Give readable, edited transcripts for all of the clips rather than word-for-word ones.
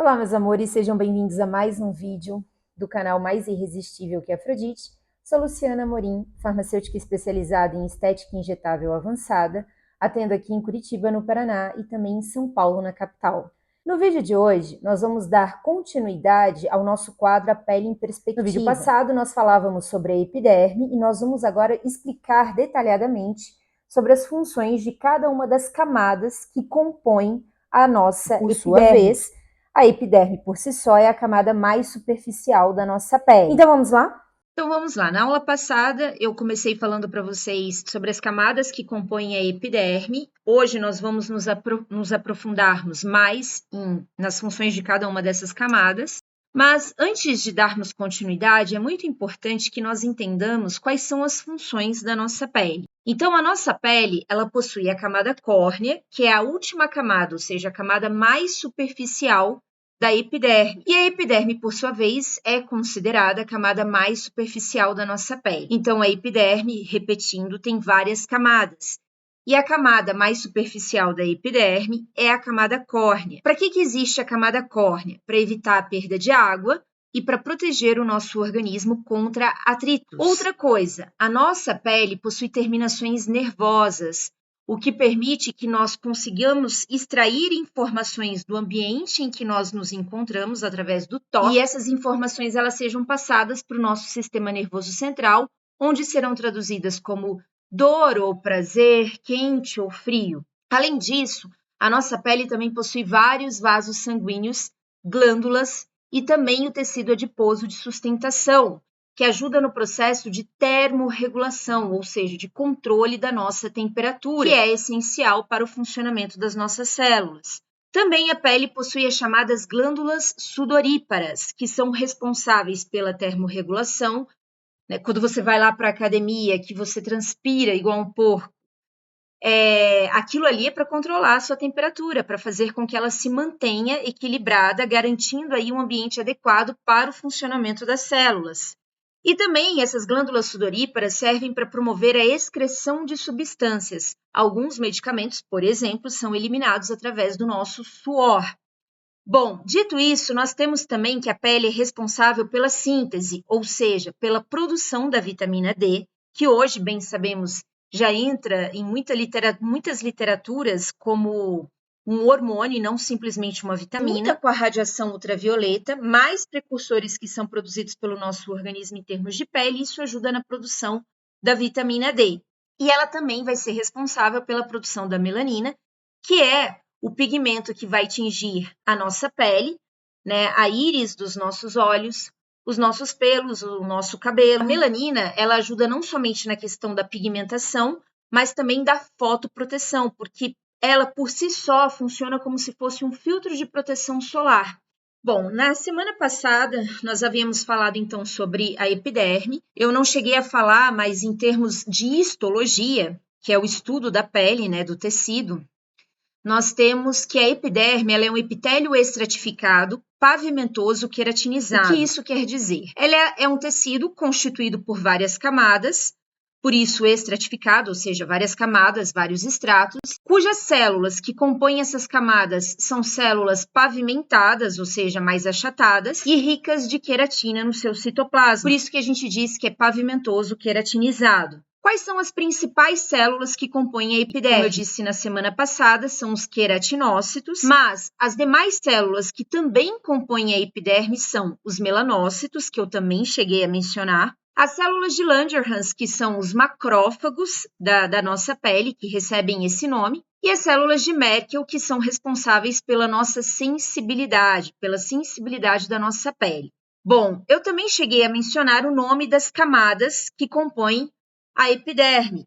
Olá, meus amores, sejam bem-vindos a mais um vídeo do canal mais irresistível que Afrodite. Sou Luciana Amorim, farmacêutica especializada em estética injetável avançada, atendo aqui em Curitiba, no Paraná, e também em São Paulo, na capital. No vídeo de hoje, nós vamos dar continuidade ao nosso quadro A Pele em Perspectiva. No vídeo passado, nós falávamos sobre a epiderme e nós vamos agora explicar detalhadamente sobre as funções de cada uma das camadas que compõem a nossa epiderme. Por sua vez, a epiderme por si só é a camada mais superficial da nossa pele. Então vamos lá? Então vamos lá, na aula passada eu comecei falando para vocês sobre as camadas que compõem a epiderme. Hoje nós vamos nos aprofundarmos mais nas funções de cada uma dessas camadas. Mas antes de darmos continuidade, é muito importante que nós entendamos quais são as funções da nossa pele. Então a nossa pele, ela possui a camada córnea, que é a última camada, ou seja, a camada mais superficial da epiderme. E a epiderme, por sua vez, é considerada a camada mais superficial da nossa pele. Então, a epiderme, repetindo, tem várias camadas. E a camada mais superficial da epiderme é a camada córnea. Para que existe a camada córnea? Para evitar a perda de água e para proteger o nosso organismo contra atritos. Outra coisa, a nossa pele possui terminações nervosas, o que permite que nós consigamos extrair informações do ambiente em que nós nos encontramos através do toque, e essas informações elas sejam passadas para o nosso sistema nervoso central, onde serão traduzidas como dor ou prazer, quente ou frio. Além disso, a nossa pele também possui vários vasos sanguíneos, glândulas e também o tecido adiposo de sustentação, que ajuda no processo de termorregulação, ou seja, de controle da nossa temperatura, que é essencial para o funcionamento das nossas células. Também a pele possui as chamadas glândulas sudoríparas, que são responsáveis pela termorregulação. Quando você vai lá para a academia, que você transpira igual um porco, aquilo ali é para controlar a sua temperatura, para fazer com que ela se mantenha equilibrada, garantindo aí um ambiente adequado para o funcionamento das células. E também essas glândulas sudoríparas servem para promover a excreção de substâncias. Alguns medicamentos, por exemplo, são eliminados através do nosso suor. Bom, dito isso, nós temos também que a pele é responsável pela síntese, ou seja, pela produção da vitamina D, que hoje, bem sabemos, já entra em muitas literaturas como um hormônio, não simplesmente uma vitamina, com a radiação ultravioleta, mais precursores que são produzidos pelo nosso organismo em termos de pele, isso ajuda na produção da vitamina D. E ela também vai ser responsável pela produção da melanina, que é o pigmento que vai tingir a nossa pele, a íris dos nossos olhos, os nossos pelos, o nosso cabelo. A melanina, ela ajuda não somente na questão da pigmentação, mas também da fotoproteção, porque ela por si só funciona como se fosse um filtro de proteção solar. Bom, na semana passada nós havíamos falado então sobre a epiderme. Eu não cheguei a falar, mas em termos de histologia, que é o estudo da pele, do tecido, nós temos que a epiderme ela é um epitélio estratificado, pavimentoso, queratinizado. O que isso quer dizer? Ela é um tecido constituído por várias camadas, por isso estratificado, ou seja, várias camadas, vários estratos, cujas células que compõem essas camadas são células pavimentadas, ou seja, mais achatadas, e ricas de queratina no seu citoplasma. Por isso que a gente diz que é pavimentoso, queratinizado. Quais são as principais células que compõem a epiderme? Como eu disse na semana passada, são os queratinócitos, mas as demais células que também compõem a epiderme são os melanócitos, que eu também cheguei a mencionar, as células de Langerhans, que são os macrófagos da nossa pele, que recebem esse nome, e as células de Merkel, que são responsáveis pela nossa sensibilidade, pela sensibilidade da nossa pele. Bom, eu também cheguei a mencionar o nome das camadas que compõem a epiderme,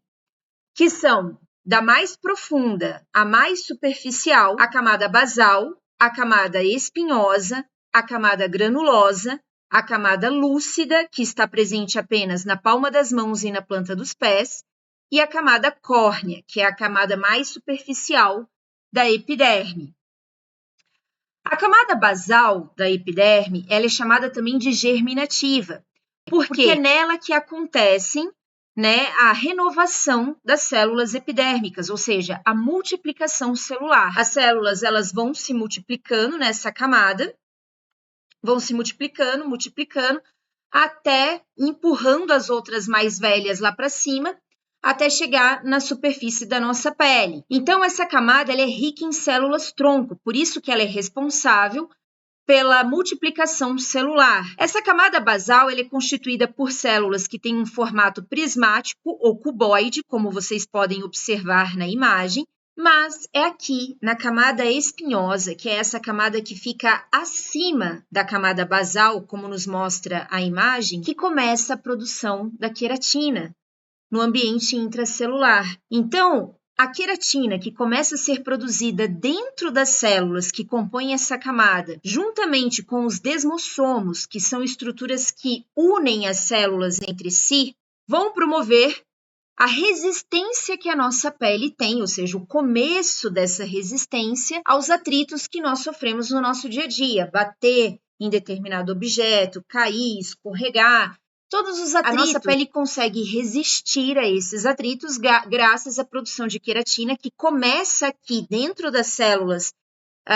que são da mais profunda à mais superficial, a camada basal, a camada espinhosa, a camada granulosa, a camada lúcida, que está presente apenas na palma das mãos e na planta dos pés, e a camada córnea, que é a camada mais superficial da epiderme. A camada basal da epiderme, ela é chamada também de germinativa, porque é nela que acontecem a renovação das células epidérmicas, ou seja, a multiplicação celular. As células elas vão se multiplicando nessa camada vão se multiplicando, multiplicando, até empurrando as outras mais velhas lá para cima, até chegar na superfície da nossa pele. Então, essa camada ela é rica em células tronco, por isso que ela é responsável pela multiplicação celular. Essa camada basal ela é constituída por células que têm um formato prismático ou cuboide, como vocês podem observar na imagem, mas é aqui, na camada espinhosa, que é essa camada que fica acima da camada basal, como nos mostra a imagem, que começa a produção da queratina no ambiente intracelular. Então, a queratina, que começa a ser produzida dentro das células que compõem essa camada, juntamente com os desmossomos, que são estruturas que unem as células entre si, vão promover a resistência que a nossa pele tem, ou seja, o começo dessa resistência aos atritos que nós sofremos no nosso dia a dia, bater em determinado objeto, cair, escorregar. Todos os atritos, a nossa pele consegue resistir a esses atritos graças à produção de queratina, que começa aqui dentro das células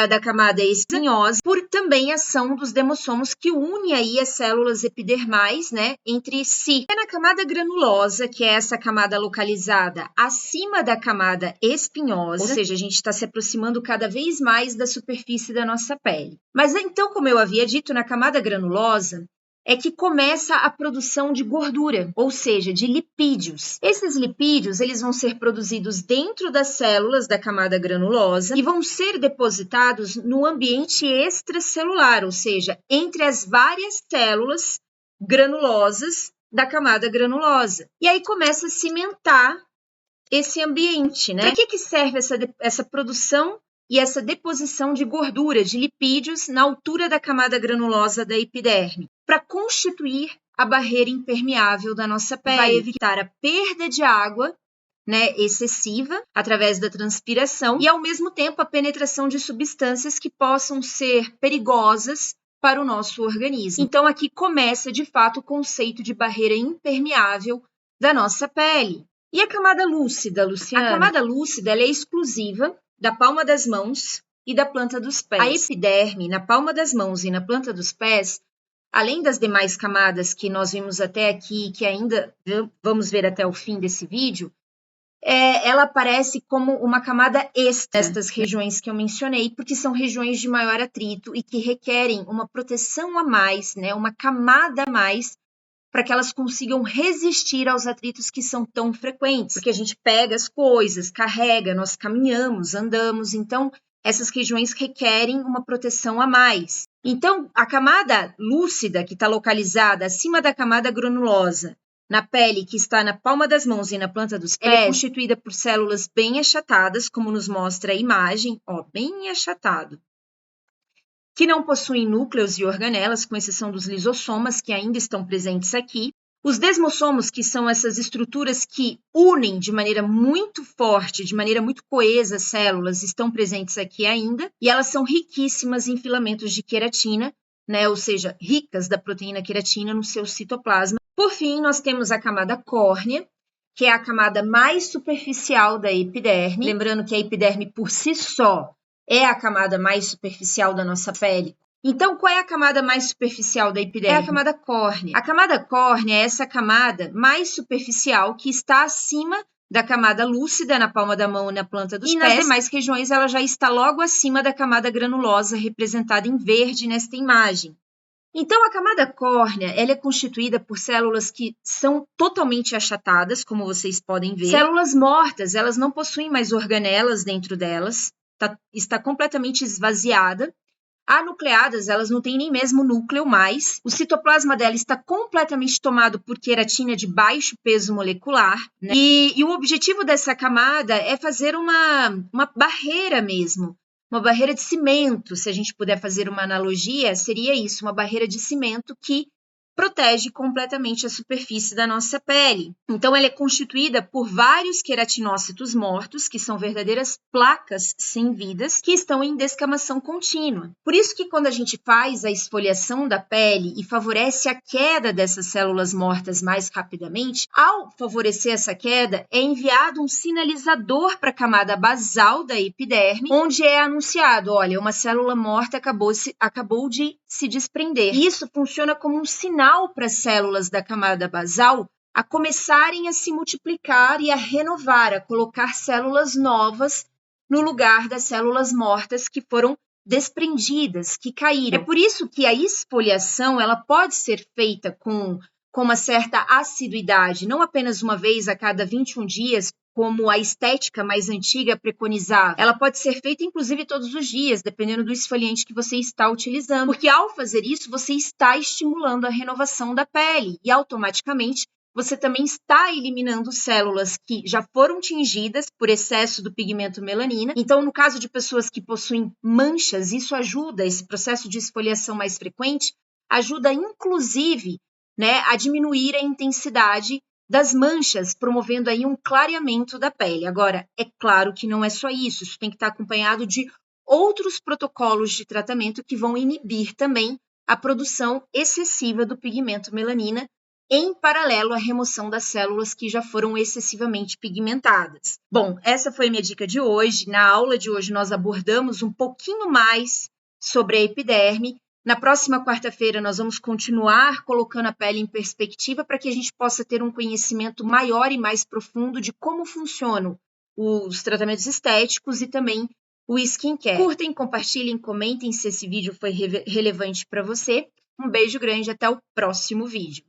da camada espinhosa, por também ação dos demossomos que une aí as células epidermais, né, entre si. É na camada granulosa, que é essa camada localizada acima da camada espinhosa, ou seja, a gente está se aproximando cada vez mais da superfície da nossa pele. Mas então, como eu havia dito, na camada granulosa, é que começa a produção de gordura, ou seja, de lipídios. Esses lipídios, eles vão ser produzidos dentro das células da camada granulosa e vão ser depositados no ambiente extracelular, ou seja, entre as várias células granulosas da camada granulosa. E aí começa a cimentar esse ambiente, né? Para que serve essa produção e essa deposição de gordura, de lipídios, na altura da camada granulosa da epiderme? Para constituir a barreira impermeável da nossa pele. Vai evitar a perda de água, né, excessiva através da transpiração e, ao mesmo tempo, a penetração de substâncias que possam ser perigosas para o nosso organismo. Então, aqui começa, de fato, o conceito de barreira impermeável da nossa pele. E a camada lúcida, Luciana? A camada lúcida ela é exclusiva da palma das mãos e da planta dos pés. A epiderme, na palma das mãos e na planta dos pés, além das demais camadas que nós vimos até aqui, que ainda vamos ver até o fim desse vídeo, ela aparece como uma camada extra destas regiões que eu mencionei, porque são regiões de maior atrito e que requerem uma proteção a mais, né, uma camada a mais, para que elas consigam resistir aos atritos que são tão frequentes. Porque a gente pega as coisas, carrega, nós caminhamos, andamos, então essas regiões requerem uma proteção a mais. Então, a camada lúcida, que está localizada acima da camada granulosa, na pele, que está na palma das mãos e na planta dos pés, ela é constituída por células bem achatadas, como nos mostra a imagem, ó, bem achatado, que não possuem núcleos e organelas, com exceção dos lisossomas, que ainda estão presentes aqui. Os desmossomos, que são essas estruturas que unem de maneira muito forte, de maneira muito coesa as células, estão presentes aqui ainda, e elas são riquíssimas em filamentos de queratina, né? Ou seja, ricas da proteína queratina no seu citoplasma. Por fim, nós temos a camada córnea, que é a camada mais superficial da epiderme. Lembrando que a epiderme por si só é a camada mais superficial da nossa pele. Então, qual é a camada mais superficial da epiderme? É a camada córnea. A camada córnea é essa camada mais superficial que está acima da camada lúcida na palma da mão e na planta dos pés. E nas demais regiões ela já está logo acima da camada granulosa, representada em verde nesta imagem. Então, a camada córnea ela é constituída por células que são totalmente achatadas, como vocês podem ver. Células mortas, elas não possuem mais organelas dentro delas, está completamente esvaziada. Anucleadas, elas não têm nem mesmo núcleo mais. O citoplasma dela está completamente tomado por queratina de baixo peso molecular, né? E o objetivo dessa camada é fazer uma barreira mesmo, uma barreira de cimento. Se a gente puder fazer uma analogia, seria isso, uma barreira de cimento que protege completamente a superfície da nossa pele. Então, ela é constituída por vários queratinócitos mortos, que são verdadeiras placas sem vidas, que estão em descamação contínua. Por isso que quando a gente faz a esfoliação da pele e favorece a queda dessas células mortas mais rapidamente, ao favorecer essa queda, é enviado um sinalizador para a camada basal da epiderme, onde é anunciado, olha, uma célula morta acabou de se desprender. E isso funciona como um sinal para as células da camada basal a começarem a se multiplicar e a renovar, a colocar células novas no lugar das células mortas que foram desprendidas, que caíram. É por isso que a esfoliação ela pode ser feita com uma certa assiduidade, não apenas uma vez a cada 21 dias, como a estética mais antiga preconizava. Ela pode ser feita, inclusive, todos os dias, dependendo do esfoliante que você está utilizando. Porque, ao fazer isso, você está estimulando a renovação da pele e, automaticamente, você também está eliminando células que já foram tingidas por excesso do pigmento melanina. Então, no caso de pessoas que possuem manchas, isso ajuda, esse processo de esfoliação mais frequente, ajuda, inclusive, a diminuir a intensidade das manchas, promovendo aí um clareamento da pele. Agora, é claro que não é só isso, isso tem que estar acompanhado de outros protocolos de tratamento que vão inibir também a produção excessiva do pigmento melanina, em paralelo à remoção das células que já foram excessivamente pigmentadas. Bom, essa foi a minha dica de hoje. Na aula de hoje nós abordamos um pouquinho mais sobre a epiderme. Na próxima quarta-feira, nós vamos continuar colocando a pele em perspectiva para que a gente possa ter um conhecimento maior e mais profundo de como funcionam os tratamentos estéticos e também o skincare. Curtem, compartilhem, comentem se esse vídeo foi relevante para você. Um beijo grande, até o próximo vídeo.